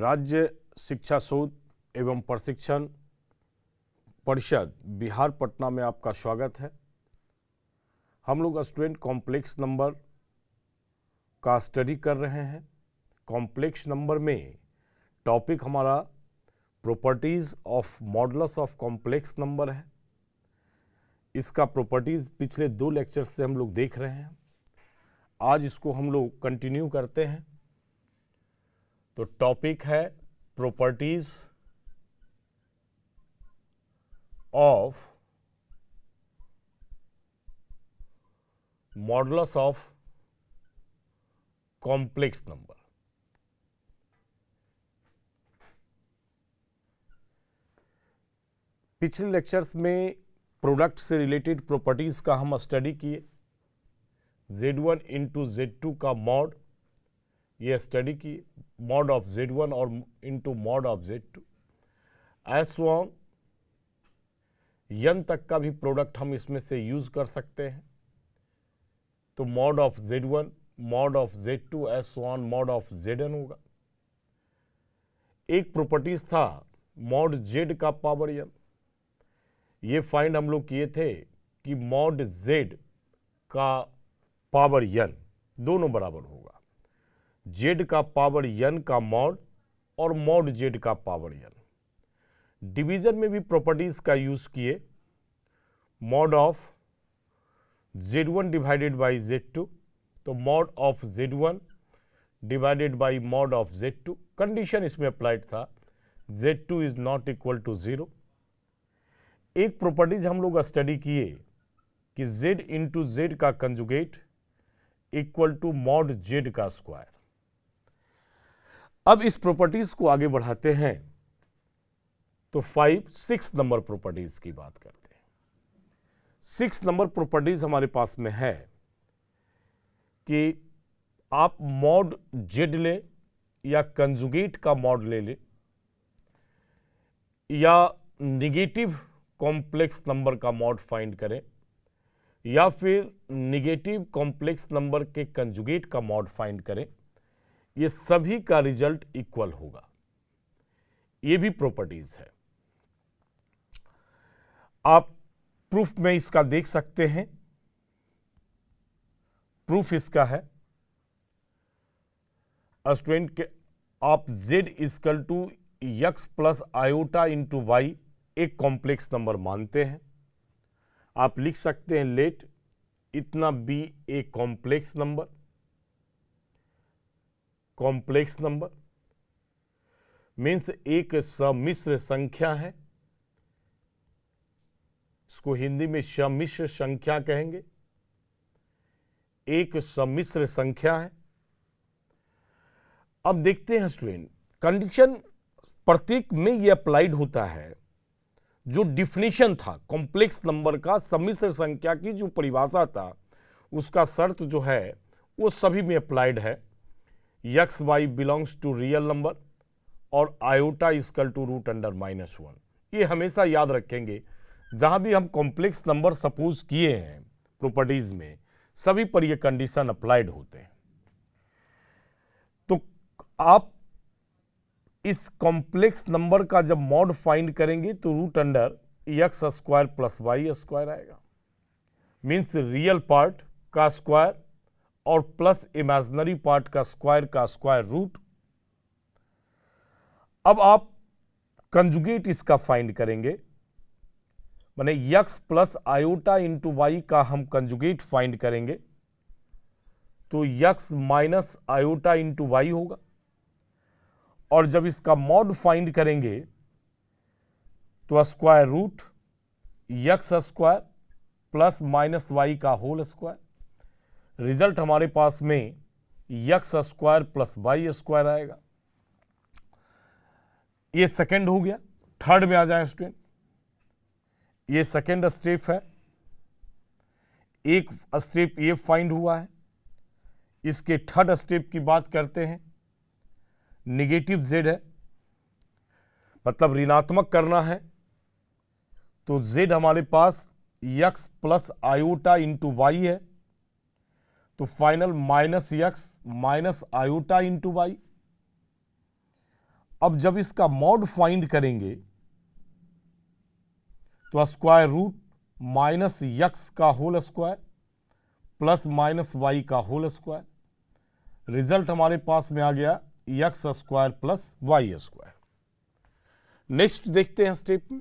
राज्य शिक्षा शोध एवं प्रशिक्षण परिषद बिहार पटना में आपका स्वागत है। हम लोग स्टूडेंट कॉम्प्लेक्स नंबर का स्टडी कर रहे हैं। कॉम्प्लेक्स नंबर में टॉपिक हमारा properties of modulus of complex number है। इसका प्रॉपर्टीज़ पिछले 2 लेक्चर से हम लोग देख रहे हैं। आज इसको हम लोग कंटिन्यू करते हैं। तो टॉपिक है properties of modulus of complex number. पिछले लेक्चर्स में प्रोडक्ट से रिलेटेड प्रॉपर्टीज का हम स्टडी किए। Z1 इंटू Z2 का मॉड ये स्टडी की, मॉड ऑफ Z1 और into mod of Z2 S one n तक का भी प्रोडक्ट हम इसमें से यूज कर सकते हैं। तो mod of Z1 mod of Z2 S one mod of Zn होगा। एक प्रॉपर्टीज था मॉड Z का पावर n। ये फाइंड हम लोग किए थे कि मॉड Z का पावर n दोनों बराबर होगा Z का पावर n का मॉड और मॉड Z का पावर n। डिवीजन में भी प्रॉपर्टीज का यूज किए, mod of Z1 divided by Z2, तो mod of Z1 divided by mod of Z2। Condition इसमें अप्लाइड था Z2 is not equal to 0। एक प्रॉपर्टीज हम लोग स्टडी किए कि Z इंटू Z का conjugate equal to mod Z का स्क्वायर। अब इस प्रॉपर्टीज को आगे बढ़ाते हैं तो 6 नंबर प्रॉपर्टीज की बात करते हैं। 6 नंबर प्रॉपर्टीज हमारे पास में है कि आप मॉड Z लें या कंजुगेट का मॉड ले लें या निगेटिव कॉम्प्लेक्स नंबर का मॉड फाइंड करें या फिर निगेटिव कॉम्प्लेक्स नंबर के कंजुगेट का मॉड फाइंड करें, ये सभी का रिजल्ट इक्वल होगा। ये भी प्रॉपर्टीज है। आप प्रूफ में इसका देख सकते हैं। प्रूफ इसका है स्टूडेंट के आप Z equal to x plus iota into y एक कॉम्प्लेक्स नंबर मानते हैं। आप लिख सकते हैं लेट इतना be a complex number. Complex number means एक सम्मिश्र संख्या है। इसको हिंदी में सम्मिश्र संख्या कहेंगे। एक सम्मिश्र संख्या है। अब देखते हैं स्टूडेंट, कंडीशन प्रत्येक में यह अप्लाइड होता है। जो डिफिनीशन था कॉम्प्लेक्स नंबर का, सम्मिश्र संख्या की जो परिभाषा था, उसका शर्त जो है वो सभी में अप्लाइड है। X Y belongs to real number और iota equal to root under -1। ये हमेशा याद रखेंगे। जहां भी हम कॉम्प्लेक्स नंबर सपोज किए हैं प्रॉपर्टीज में, सभी पर ये कंडीशन अप्लाइड होते हैं। तो आप इस कॉम्प्लेक्स नंबर का जब मॉड फाइंड करेंगे तो root under x square plus y square आएगा। मीन्स रियल पार्ट का स्क्वायर और प्लस इमेजिनरी पार्ट का स्क्वायर रूट। अब आप कंजुगेट इसका फाइंड करेंगे, माने x plus iota into y का हम कंजुगेट फाइंड करेंगे तो x minus iota into y होगा। और जब इसका मॉड फाइंड करेंगे तो square root x square plus minus y का होल स्क्वायर। रिजल्ट हमारे पास में x square plus y square आएगा। ये सेकंड हो गया। थर्ड में आ जाए स्टूडेंट, ये सेकंड स्टेप है। एक स्टेप ये फाइंड हुआ है। इसके थर्ड स्टेप की बात करते हैं। निगेटिव Z है, मतलब ऋणात्मक करना है, तो Z हमारे पास x plus iota into y है, तो final -x minus iota into y. अब जब इसका मॉड फाइंड करेंगे तो स्क्वायर रूट माइनस यक्स का whole square plus minus y का होल स्क्वायर, रिजल्ट हमारे पास में आ गया x square plus y square. Next देखते हैं स्टेप में।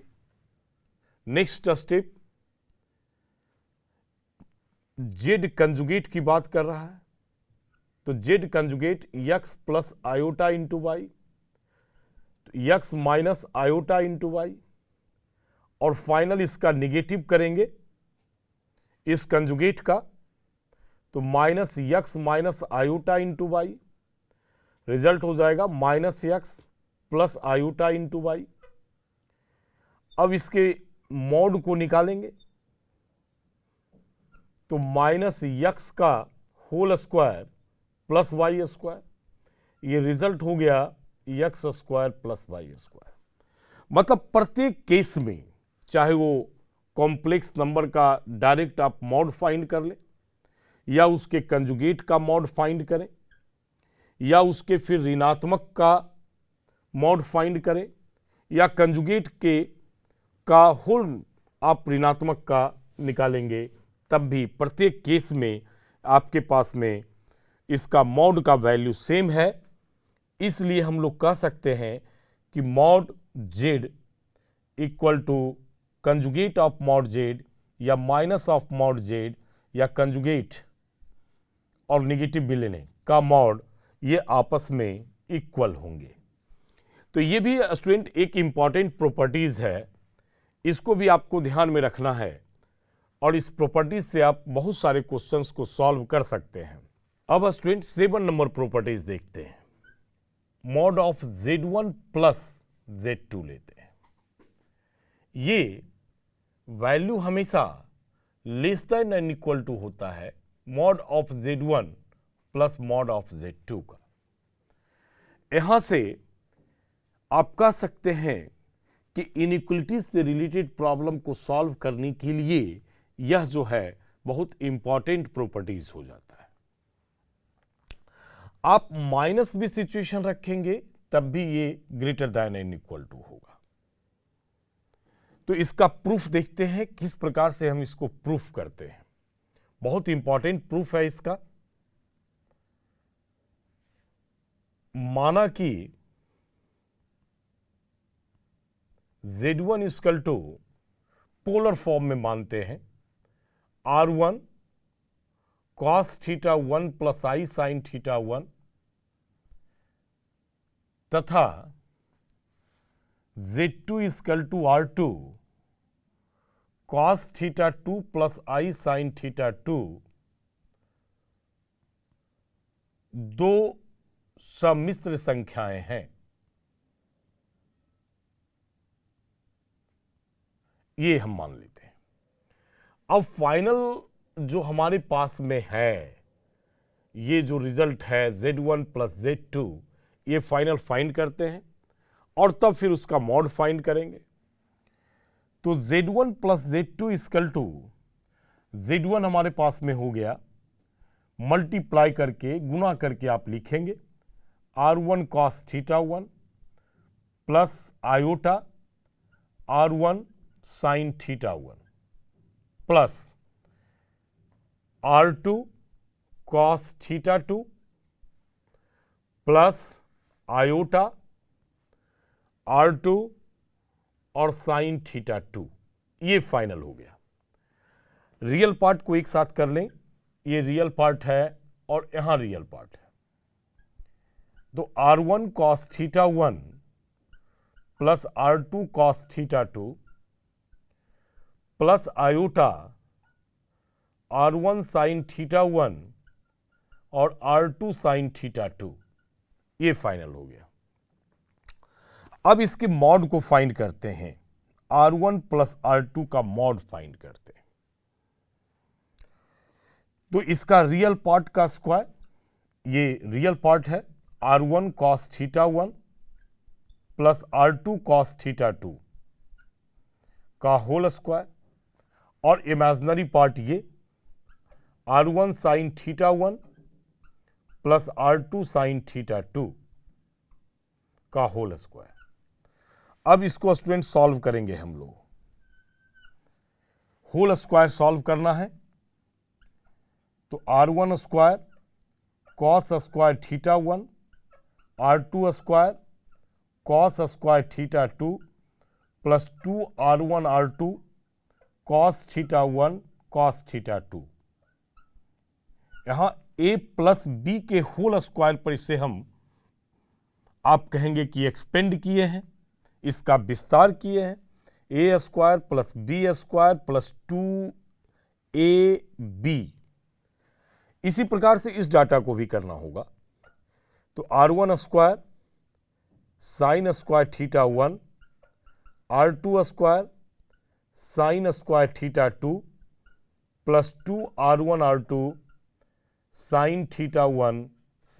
नेक्स्ट स्टेप जेड कंजुगेट की बात कर रहा है, तो Z conjugate x plus iota into y, x minus iota into y, और फाइनल इसका निगेटिव करेंगे इस कंजुगेट का, तो minus x minus iota into y, result हो जाएगा minus x plus iota into y. अब इसके मॉड को निकालेंगे तो माइनस यक्स का whole square plus y square, ये रिजल्ट हो गया x square plus y square. मतलब प्रत्येक केस में चाहे वो कॉम्प्लेक्स नंबर का डायरेक्ट आप मॉड फाइंड कर लें, या उसके कंजुगेट का मॉड फाइंड करें, या उसके फिर ऋणात्मक का मॉड फाइंड करें, या कंजुगेट के का होल आप ऋणात्मक का निकालेंगे, तब भी प्रत्येक केस में आपके पास में इसका मॉड का वैल्यू सेम है। इसलिए हम लोग कह सकते हैं कि mod Z equal to conjugate of mod Z, या माइनस ऑफ मॉड जेड, या कंजुगेट और निगेटिव भी लेने का मॉड, ये आपस में इक्वल होंगे। तो ये भी स्टूडेंट एक इंपॉर्टेंट प्रॉपर्टीज है, इसको भी आपको ध्यान में रखना है, और इस प्रॉपर्टीज से आप बहुत सारे क्वेश्चंस को सॉल्व कर सकते हैं। अब स्टूडेंट 7 नंबर प्रॉपर्टीज देखते हैं। Mod of Z1 plus Z2 लेते हैं। ये वैल्यू हमेशा less than and equal to होता है mod of Z1 plus mod of Z2 का। यहां से आप कह सकते हैं कि इनइक्वलिटीज से रिलेटेड प्रॉब्लम को सॉल्व करने के लिए यह जो है बहुत इंपॉर्टेंट प्रॉपर्टीज हो जाता है। आप माइनस भी सिचुएशन रखेंगे तब भी ये greater than and equal to होगा। तो इसका प्रूफ देखते हैं किस प्रकार से हम इसको प्रूफ करते हैं। बहुत इंपॉर्टेंट प्रूफ है इसका। माना कि Z1 equal two polar form में मानते हैं R1 cos theta 1 plus i sine theta 1 तथा Z2 equal to R2 cos theta 2 plus i sine theta 2 दो सम्मिश्र संख्याएं हैं। ये हम मान लेते हैं। अब फाइनल जो हमारे पास में है, ये जो रिजल्ट है Z1 प्लस Z2, ये फाइनल फाइंड करते हैं और तब फिर उसका मॉड फाइंड करेंगे। तो Z1 plus Z2 equal to Z1 हमारे पास में हो गया, मल्टीप्लाई करके गुना करके आप लिखेंगे R1 cos theta 1 plus iota R1 साइन theta 1 plus R2 cos theta 2 plus iota R2 और साइन थीटा 2। ये फाइनल हो गया। रियल पार्ट को एक साथ कर लें, ये रियल पार्ट है और यहां रियल पार्ट है। तो R1 cos theta 1 plus R2 cos theta 2 plus iota R1 साइन थीटा 1 और R2 साइन थीटा 2, ये फाइनल हो गया। अब इसके मॉड को फाइंड करते हैं। R1 प्लस R2 का मॉड फाइंड करते हैं। तो इसका रियल पार्ट का स्क्वायर, ये रियल पार्ट है R1 cos theta 1 plus R2 cos theta 2 का होल स्क्वायर, और इमेजिनरी पार्ट ये R1 साइन थीटा 1 प्लस R2 साइन थीटा 2 का होल स्क्वायर। अब इसको स्टूडेंट सॉल्व करेंगे हम लोग। होल स्क्वायर सॉल्व करना है तो r1 square cos square theta 1, r2 square cos square theta 2 plus 2r1 r2 cos theta 1 cos theta 2। यहां a प्लस बी के होल स्क्वायर पर इसे हम आप कहेंगे कि एक्सपेंड किए हैं, इसका विस्तार किए हैं। A square plus B square plus 2ab। इसी प्रकार से इस डाटा को भी करना होगा। तो r1 square sine square theta 1, r2 square sine square theta 2 plus 2r1 r2 साइन थीटा 1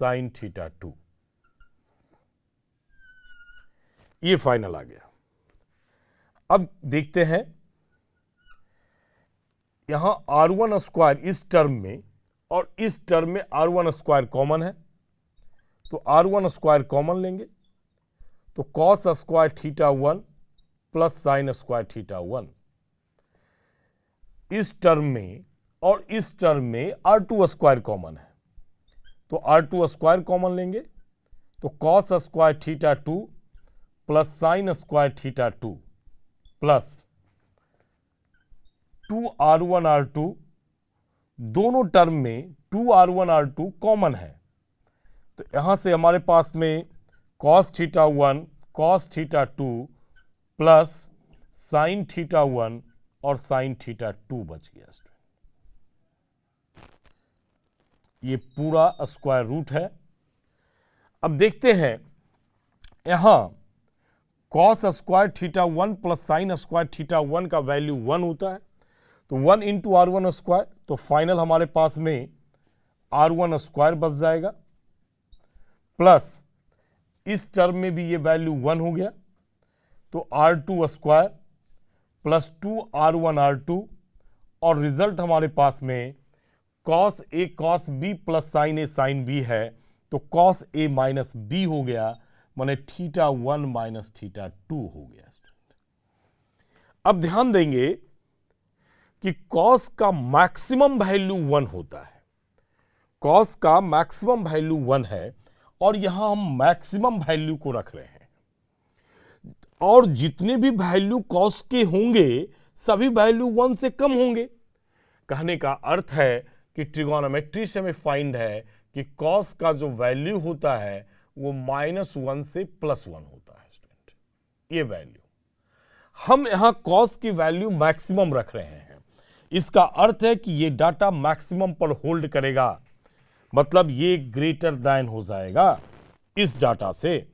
साइन थीटा 2। ये फाइनल आ गया। अब देखते हैं यहां r1 स्क्वायर इस टर्म में और इस टर्म में r1 स्क्वायर कॉमन है, तो r1 स्क्वायर कॉमन लेंगे तो cos square theta 1 plus sine square theta 1। इस टर्म में और इस टर्म में r2 स्क्वायर कॉमन है, तो r2 स्क्वायर कॉमन लेंगे तो cos square theta 2 plus sine square theta 2 plus 2r1 r2। दोनों टर्म में 2r1 r2 कॉमन है, तो यहां से हमारे पास में cos theta 1 cos theta 2 plus sign theta 1 और साइन थीटा 2 बच गया। ये पूरा स्क्वायर रूट है। अब देखते हैं यहां cos square theta 1 plus sine square theta 1 का वैल्यू 1 होता है, तो 1 इंटू r1 स्क्वायर, तो फाइनल हमारे पास में r1 स्क्वायर बच जाएगा प्लस इस टर्म में भी ये वैल्यू 1 हो गया, तो r2 square plus 2r1 r2 और रिजल्ट हमारे पास में cos a cos b plus sine a sine b है, तो cos a माइनस b हो गया, माने थीटा 1 माइनस थीटा 2 हो गया। अब ध्यान देंगे कि cos का मैक्सिमम वैल्यू 1 होता है। cos का मैक्सिमम वैल्यू 1 है और यहां हम मैक्सिमम वैल्यू को रख रहे हैं, और जितने भी वैल्यू cos के होंगे सभी वैल्यू 1 से कम होंगे। कहने का अर्थ है कि ट्रिगोनोमेट्री से हमें फाइंड है कि cos का जो वैल्यू होता है वो -1 से +1 होता है। स्टूडेंट, ये वैल्यू हम यहां cos की वैल्यू मैक्सिमम रख रहे हैं, इसका अर्थ है कि ये डाटा मैक्सिमम पर होल्ड करेगा, मतलब ये ग्रेटर दैन हो जाएगा इस डाटा से।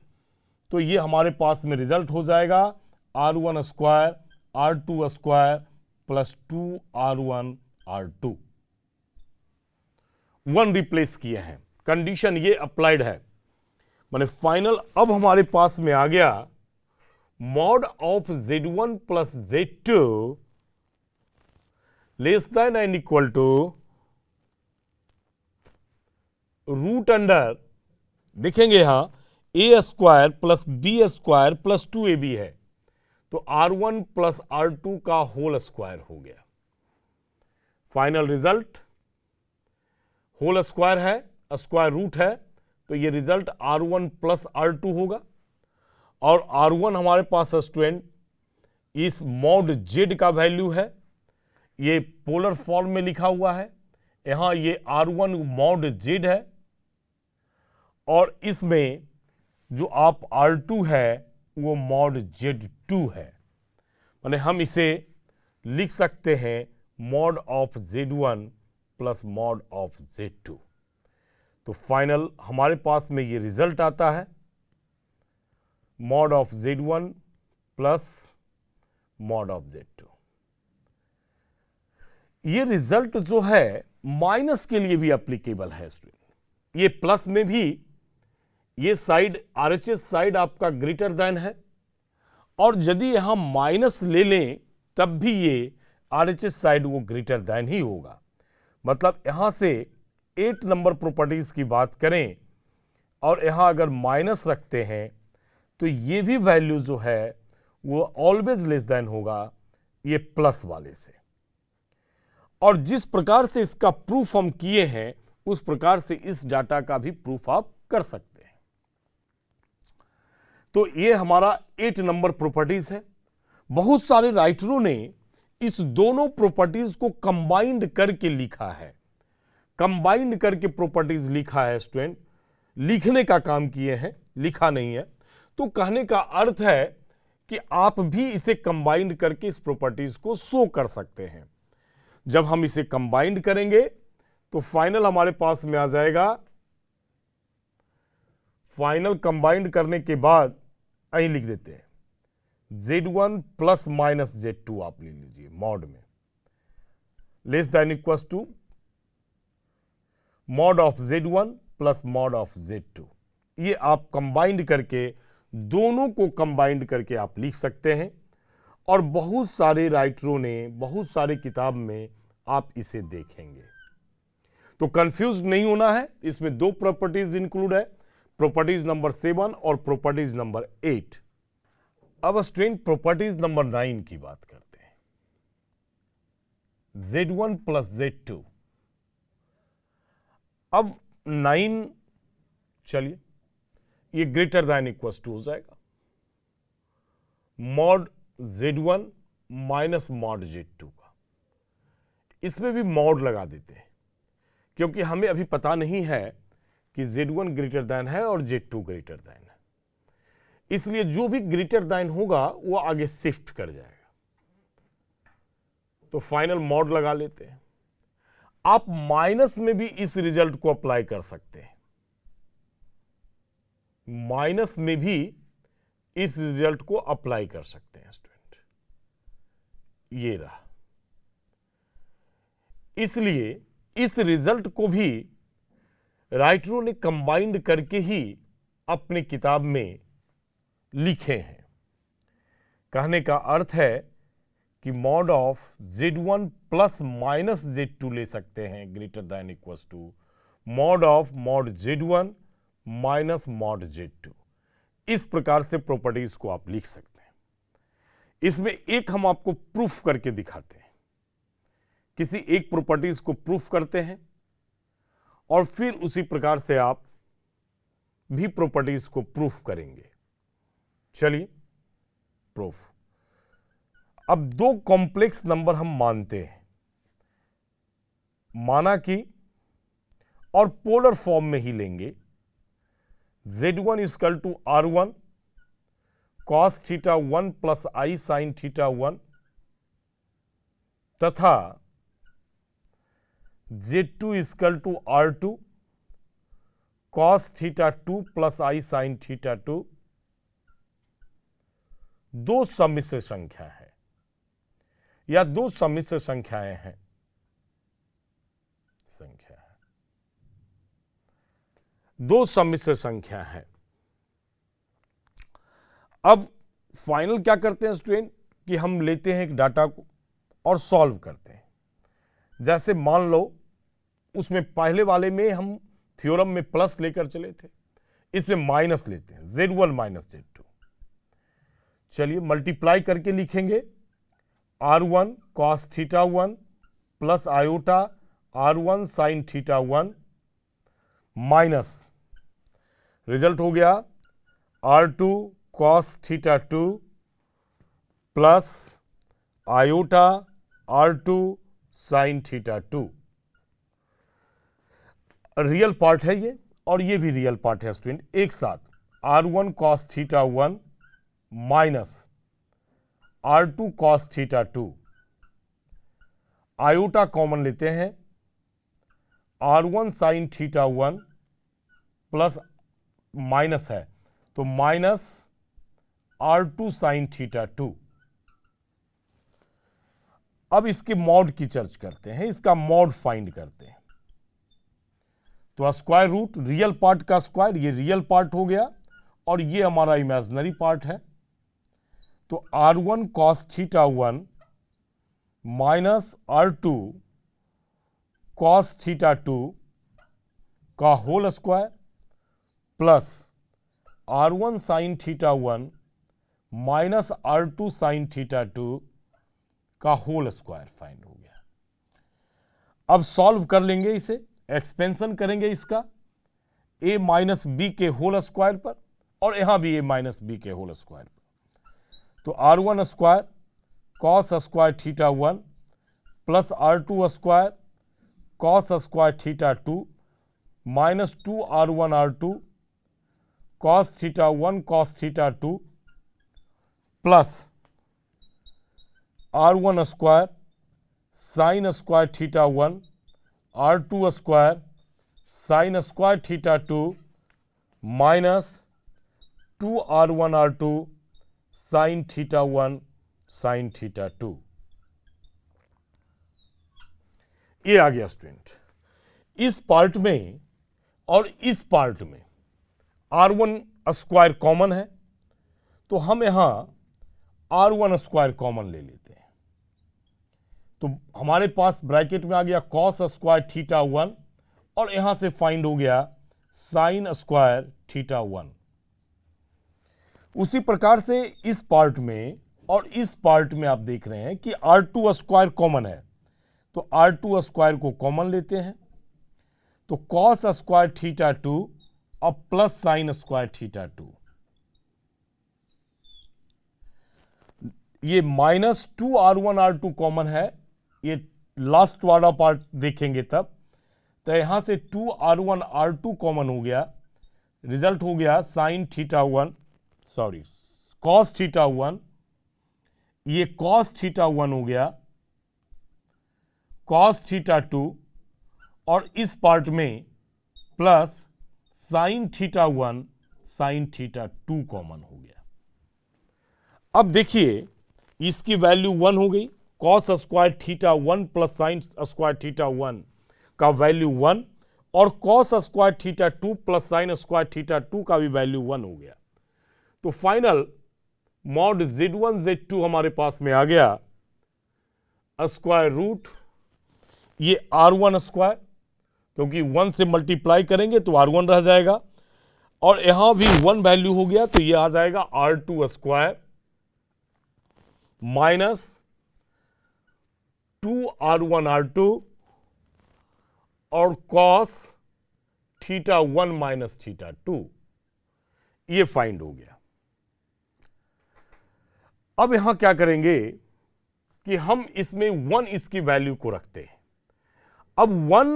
तो ये हमारे पास में रिजल्ट हो जाएगा r1 square r2 square plus 2r1 r2। 1 replace किए हैं, कंडीशन ये अप्लाइड है, माने फाइनल अब हमारे पास में आ गया mod of z1 plus z2 less than and equal to root under, देखेंगे यहां a square plus b square plus 2ab है, तो r1 प्लस r2 का होल स्क्वायर हो गया। फाइनल रिजल्ट होल स्क्वायर है, स्क्वायर रूट है, तो ये रिजल्ट r1 प्लस r2 होगा। और r1 हमारे पास स्टूडेंट इस मॉड z का वैल्यू है, ये पोलर फॉर्म में लिखा हुआ है, यहां ये r1 मॉड z है, और इसमें जो आप r2 है वो मॉड z2 है, माने हम इसे लिख सकते हैं mod of z1 plus mod of z2। तो फाइनल हमारे पास में ये रिजल्ट आता है mod of z1 plus mod of z2। ये रिजल्ट जो है माइनस के लिए भी एप्लीकेबल है स्टूडेंट, ये प्लस में भी ये साइड RHS साइड आपका ग्रेटर देन है, और यदि यहां माइनस ले लें तब भी ये RHS साइड वो ग्रेटर देन ही होगा। मतलब यहां से 8 नंबर प्रॉपर्टीज की बात करें और यहां अगर माइनस रखते हैं तो ये भी वैल्यू जो है वो ऑलवेज लेस देन होगा ये प्लस वाले से। और जिस प्रकार से इसका प्रूफ हम किए हैं उस प्रकार से इस डाटा का भी प्रूफ आप कर सकते हैं। तो ये हमारा 8 नंबर प्रॉपर्टीज है। बहुत सारे राइटरों ने इस दोनों प्रॉपर्टीज को कंबाइंड करके लिखा है। कंबाइंड करके प्रॉपर्टीज लिखा है स्टूडेंट, लिखने का काम किए हैं, लिखा नहीं है। तो कहने का अर्थ है कि आप भी इसे कंबाइंड करके इस प्रॉपर्टीज को शो कर सकते हैं। जब हम इसे कंबाइंड करेंगे तो फाइनल हमारे पास में आ जाएगा। फाइनल कंबाइंड करने के बाद यहीं लिख देते हैं Z1 प्लस माइनस Z2 आप ले लीजिए मॉड में, less than equal to mod of Z1 plus mod of Z2। ये आप कंबाइंड करके, दोनों को कंबाइंड करके आप लिख सकते हैं। और बहुत सारे राइटरों ने, बहुत सारे किताब में आप इसे देखेंगे। तो कंफ्यूज नहीं होना है, इसमें 2 प्रॉपर्टीज इंक्लूड है, प्रॉपर्टीज नंबर 7 और प्रॉपर्टीज नंबर 8। अब स्टूडेंट प्रॉपर्टीज नंबर 9 की बात करते हैं। Z1 plus Z2। अब 9 चलिए ये ग्रेटर दैन इक्वल टू हो जाएगा mod Z1 minus mod Z2 का। इसमें भी मॉड लगा देते हैं क्योंकि हमें अभी पता नहीं है कि Z1 ग्रेटर दैन है और Z2 ग्रेटर दैन है, इसलिए जो भी ग्रेटर दैन होगा वो आगे शिफ्ट कर जाएगा। तो फाइनल मॉड लगा लेते हैं। आप माइनस में भी इस रिजल्ट को अप्लाई कर सकते हैं, माइनस में भी इस रिजल्ट को अप्लाई कर सकते हैं स्टूडेंट। ये रहा। इसलिए इस रिजल्ट को भी राइटरों ने कंबाइंड करके ही अपनी किताब में लिखे हैं। कहने का अर्थ है कि mod of Z1 plus minus Z2 ले सकते हैं greater than equal to mod of mod Z1 minus mod Z2। इस प्रकार से प्रॉपर्टीज को आप लिख सकते हैं। इसमें एक हम आपको प्रूफ करके दिखाते हैं। किसी एक प्रॉपर्टीज को प्रूफ करते हैं और फिर उसी प्रकार से आप भी प्रॉपर्टीज को प्रूफ करेंगे। चलिए प्रूफ। अब 2 कॉम्प्लेक्स नंबर हम मानते हैं, माना कि, और पोलर फॉर्म में ही लेंगे। Z1 equal to R1 cos theta 1 plus I sine theta 1 तथा Z2 equal to R2 cos theta 2 plus I sine theta 2। 2 सम्मिश्र संख्या है या 2 सम्मिश्र संख्याएं हैं, संख्या है, 2 सम्मिश्र संख्या है। अब फाइनल क्या करते हैं स्टूडेंट कि हम लेते हैं एक डाटा को और सॉल्व करते हैं। जैसे मान लो उसमें पहले वाले में हम थ्योरम में प्लस लेकर चले थे, इसमें माइनस लेते हैं, Z1 माइनस Z2। चलिए मल्टीप्लाई करके लिखेंगे R1 cos theta 1 plus iota R1 साइन थीटा 1 माइनस रिजल्ट हो गया R2 cos theta 2 plus iota R2 साइन थीटा 2। रियल पार्ट है ये और ये भी रियल पार्ट है स्टूडेंट। एक साथ R1 cos theta 1 minus R2 cos theta 2, iota common लेते हैं R1 साइन थीटा 1 प्लस माइनस है तो माइनस R2 साइन थीटा 2। अब इसके मॉड की चर्चा करते हैं, इसका मॉड फाइंड करते हैं। तो स्क्वायर रूट रियल पार्ट का स्क्वायर, ये रियल पार्ट हो गया और ये हमारा इमेजिनरी पार्ट है। तो R1 cos theta 1 minus R2 cos theta 2 का होल स्क्वायर प्लस R1 साइन थीटा 1 माइनस R2 साइन थीटा 2 का होल स्क्वायर फाइंड हो गया। अब सॉल्व कर लेंगे, इसे एक्सपेंशन करेंगे इसका a माइनस बी के होल स्क्वायर पर और यहां भी a माइनस बी के होल स्क्वायर पर। तो R1 square cos square theta 1 plus R2 square cos square theta 2 minus 2R1 R2 cos theta 1 cos theta 2 plus R1 square sine square theta 1 R2 square sine square theta 2 minus 2R1 R2 साइन theta 1 sign theta 2। ये आ गया student. इस part में और इस part में R1 square common है, तो हम यहां R1 स्क्वायर कॉमन ले लेते हैं। तो हमारे पास ब्रैकेट में आ गया कॉस स्क्वायर थीटा 1 और यहां से फाइंड हो गया साइन स्क्वायर थीटा 1। उसी प्रकार से इस पार्ट में और इस पार्ट में आप देख रहे हैं कि R2 स्क्वायर कॉमन है, तो R2 स्क्वायर को कॉमन लेते हैं। तो कॉस स्क्वायर थीटा 2 और प्लस साइन स्क्वायर थीटा 2, ये माइनस 2R1 R2 कॉमन है, ये लास्ट वाला पार्ट देखेंगे तब। तो यहां से 2R1 R2 कॉमन हो गया, रिजल्ट हो गया sign theta 1 sorry cos theta 1, ये कॉस थीटा 1 हो गया कॉस थीटा 2 और इस पार्ट में plus sign theta 1 sign theta 2 common हो गया। अब देखिए इसकी वैल्यू 1 हो गई, cos square theta 1 plus sine square theta 1 का वैल्यू 1 और cos square theta 2 plus sine square theta 2 का भी वैल्यू 1 हो गया। तो फाइनल मॉड Z1 Z2 हमारे पास में आ गया स्क्वायर रूट ये R1 स्क्वायर, क्योंकि 1 से मल्टीप्लाई करेंगे तो R1 रह जाएगा और यहां भी 1 वैल्यू हो गया, तो ये आ जाएगा R2 square minus 2R1 R2 और कॉस थीटा 1 माइनस थीटा 2, ये फाइंड हो गया। अब यहां क्या करेंगे कि हम इसमें 1 इसकी वैल्यू को रखते हैं। अब 1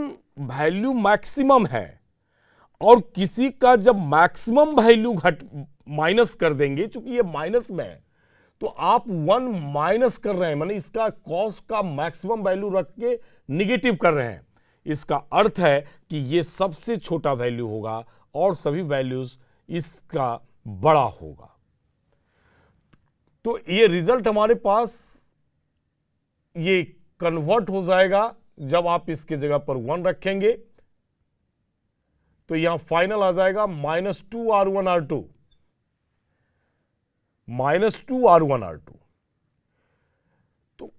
वैल्यू मैक्सिमम है और किसी का जब मैक्सिमम वैल्यू माइनस कर देंगे, चूंकि ये माइनस में है तो आप 1 माइनस कर रहे हैं, माने इसका कॉस का मैक्सिमम वैल्यू रख के निगेटिव कर रहे हैं। इसका अर्थ है कि ये सबसे छोटा वैल्यू होगा और सभी वैल्यूज इसका बड़ा होगा। तो ये रिजल्ट हमारे पास ये कन्वर्ट हो जाएगा जब आप इसके जगह पर 1 रखेंगे, तो यहां फाइनल आ जाएगा minus 2R1 R2 minus 2R1 R2। तो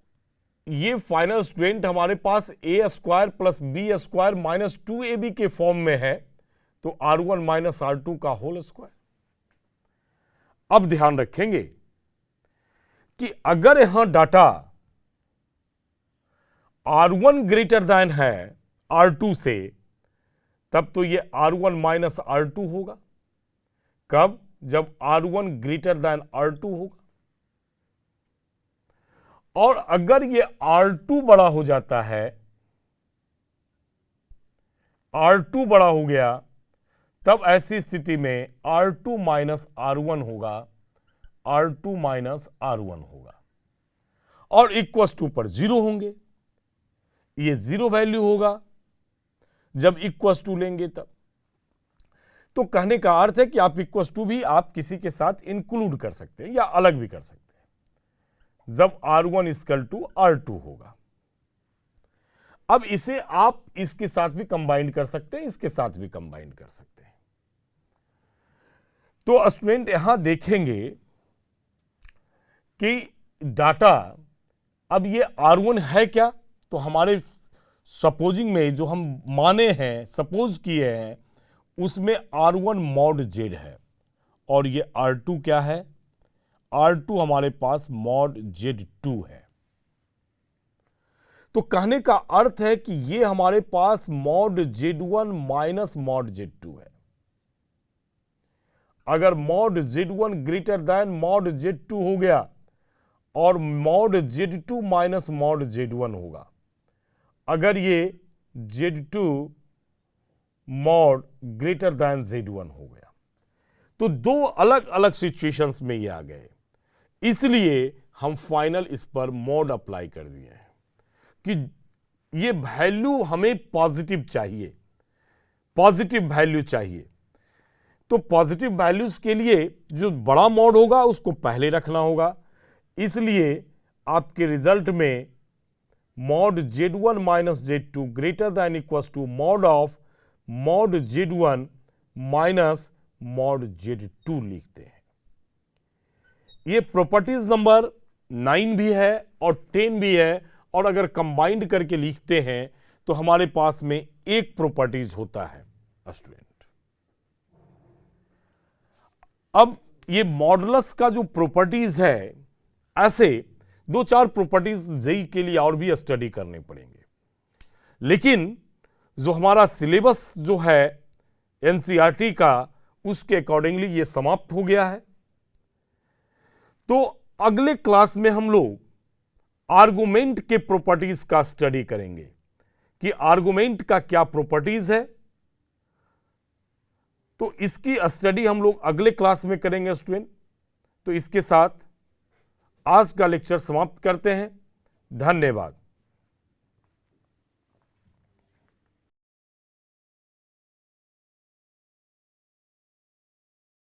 ये फाइनल स्टूडेंट हमारे पास a square plus B square minus 2ab के फॉर्म में है, तो R1 माइनस R2 का होल स्क्वायर। अब ध्यान रखेंगे कि अगर यहां डाटा R1 ग्रेटर देन है R2 से, तब तो ये R1 माइनस R2 होगा। कब? जब R1 ग्रेटर देन R2 होगा। और अगर ये R2 बड़ा हो जाता है, R2 बड़ा हो गया, तब ऐसी स्थिति में R2 माइनस R1 होगा, R2 माइनस R1 होगा और इक्वस टू पर 0 होंगे। ये 0 वैल्यू होगा जब इक्वस टू लेंगे तब। तो कहने का अर्थ है कि आप इक्वस टू भी आप किसी के साथ इंक्लूड कर सकते हैं या अलग भी कर सकते हैं जब R1 इक्वल टू R2 होगा। अब इसे आप इसके साथ भी कंबाइन कर सकते हैं, इसके साथ भी कंबाइन कर सकते हैं। तो स्टूडेंट यहां देखेंगे कि डाटा अब ये R1 है क्या, तो हमारे सपोजिंग में जो हम माने हैं, सपोज किए हैं, उसमें R1 मॉड Z है और ये R2 क्या है? R2 हमारे पास मॉड Z2 है। तो कहने का अर्थ है कि ये हमारे पास mod Z1 minus mod Z2 है। अगर mod Z1 greater than mod Z2 हो गया और mod Z2 minus mod Z1 होगा। अगर ये Z2 mod greater than Z1 हो गया तो दो अलग अलग सिचुएशंस में ये आ गए, इसलिए हम फाइनल इस पर मॉड अप्लाई कर दिए हैं कि ये वैल्यू हमें पॉजिटिव चाहिए, पॉजिटिव वैल्यू चाहिए। तो पॉजिटिव वैल्यूज के लिए जो बड़ा मॉड होगा उसको पहले रखना होगा, इसलिए आपके रिजल्ट में mod Z1 minus Z2 greater than equal to mod of mod Z1 minus mod Z2 लिखते हैं। ये प्रॉपर्टीज नंबर 9 भी है और 10 भी है, और अगर कंबाइंड करके लिखते हैं तो हमारे पास में एक प्रॉपर्टीज होता है स्टूडेंट। अब ये मॉडुलस का जो प्रॉपर्टीज है, ऐसे 2-4 प्रॉपर्टीज जेईई के लिए और भी स्टडी करने पड़ेंगे, लेकिन जो हमारा सिलेबस जो है एनसीईआरटी का, उसके अकॉर्डिंगली ये समाप्त हो गया है। तो अगले क्लास में हम लोग आर्गुमेंट के प्रॉपर्टीज का स्टडी करेंगे कि आर्गुमेंट का क्या प्रॉपर्टीज है। तो इसकी स्टडी हम लोग अगले क्लास में करेंगे स्टूडेंट। तो इसके साथ आज का लेक्चर समाप्त करते हैं। धन्यवाद।